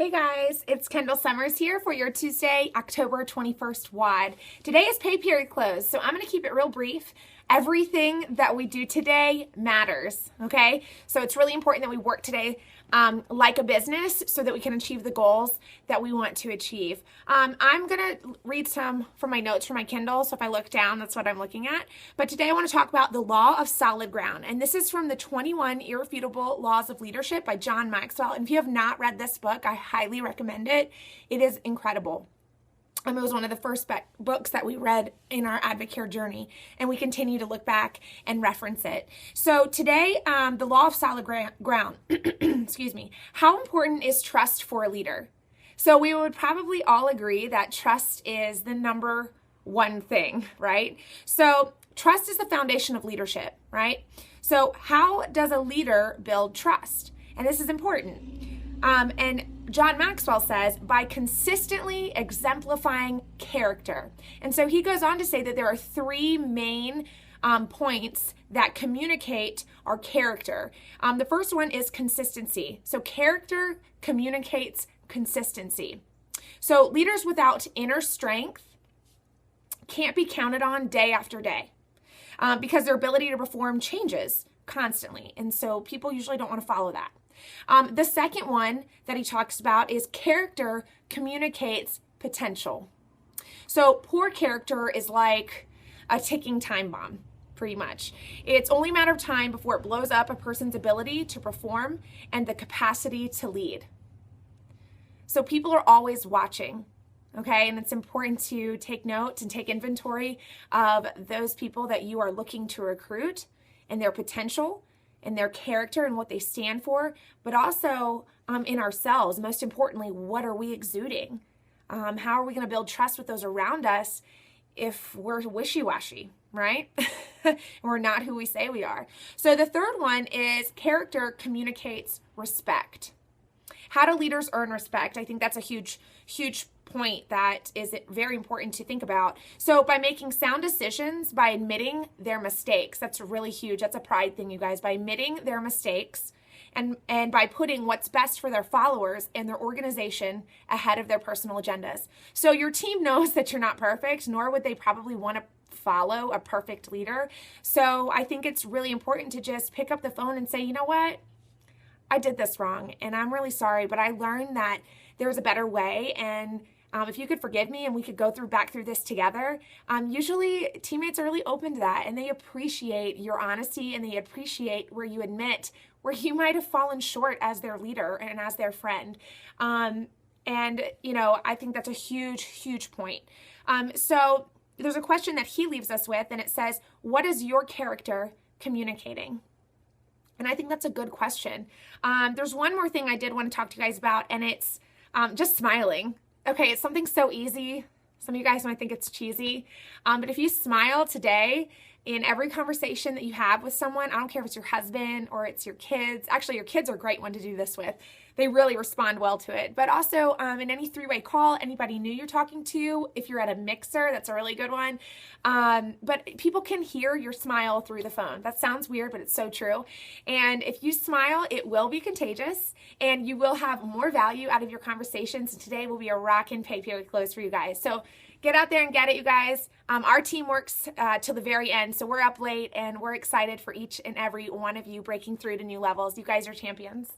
Hey guys, it's Kendall Summers here for your Tuesday, October 21st WOD. Today is pay period close, so I'm going to keep it real brief. Everything that we do today matters, okay? So it's really important that we work today like a business so that we can achieve the goals that we want to achieve. I'm going to read some from my notes from my Kindle, so if I look down, that's what I'm looking at. But today I want to talk about the law of solid ground, and this is from the 21 Irrefutable Laws of Leadership by John Maxwell. And if you have not read this book, I highly recommend it. It is incredible. It was one of the first books that we read in our Advocare journey, and we continue to look back and reference it. So today, the law of solid ground, excuse me, how important is trust for a leader? So we would probably all agree that trust is the number one thing, right? So trust is the foundation of leadership, right? So how does a leader build trust? And this is important. And John Maxwell says, by consistently exemplifying character. And so he goes on to say that there are three main points that communicate our character. The first one is consistency. So character communicates consistency. So leaders without inner strength can't be counted on day after day because their ability to perform changes constantly. And so people usually don't want to follow that. The second one that he talks about is character communicates potential. So poor character is like a ticking time bomb, pretty much. It's only a matter of time before it blows up a person's ability to perform and the capacity to lead. So people are always watching, okay? And it's important to take note and take inventory of those people that you are looking to recruit and their potential and their character and what they stand for, but also in ourselves. Most importantly, what are we exuding? How are we going to build trust with those around us if we're wishy-washy, right? We're not who we say we are. So the third one is character communicates respect. How do leaders earn respect? I think that's a huge point that is very important to think about. So by making sound decisions, by admitting their mistakes, that's really huge. That's a pride thing, you guys. By admitting their mistakes and by putting what's best for their followers and their organization ahead of their personal agendas. So your team knows that you're not perfect, nor would they probably want to follow a perfect leader. So I think it's really important to just pick up the phone and say, you know what? I did this wrong and I'm really sorry, but I learned that there's a better way, and if you could forgive me and we could go back through this together, usually teammates are really open to that and they appreciate your honesty and they appreciate where you admit where you might have fallen short as their leader and as their friend. And, I think that's a huge point. So there's a question that he leaves us with, and it says, what is your character communicating? And I think that's a good question. There's one more thing I did want to talk to you guys about, and it's just smiling. Okay, it's something so easy. Some of you guys might think it's cheesy, but if you smile today in every conversation that you have with someone, I don't care if it's your husband or it's your kids. Actually, your kids are a great one to do this with. They really respond well to it. But also in any three-way call, anybody new you're talking to, if you're at a mixer, that's a really good one. But people can hear your smile through the phone. That sounds weird, but it's so true. And if you smile, it will be contagious and you will have more value out of your conversations. And today will be a rockin' pay period close for you guys. So get out there and get it, you guys. Our team works till the very end, so we're up late and we're excited for each and every one of you breaking through to new levels. You guys are champions.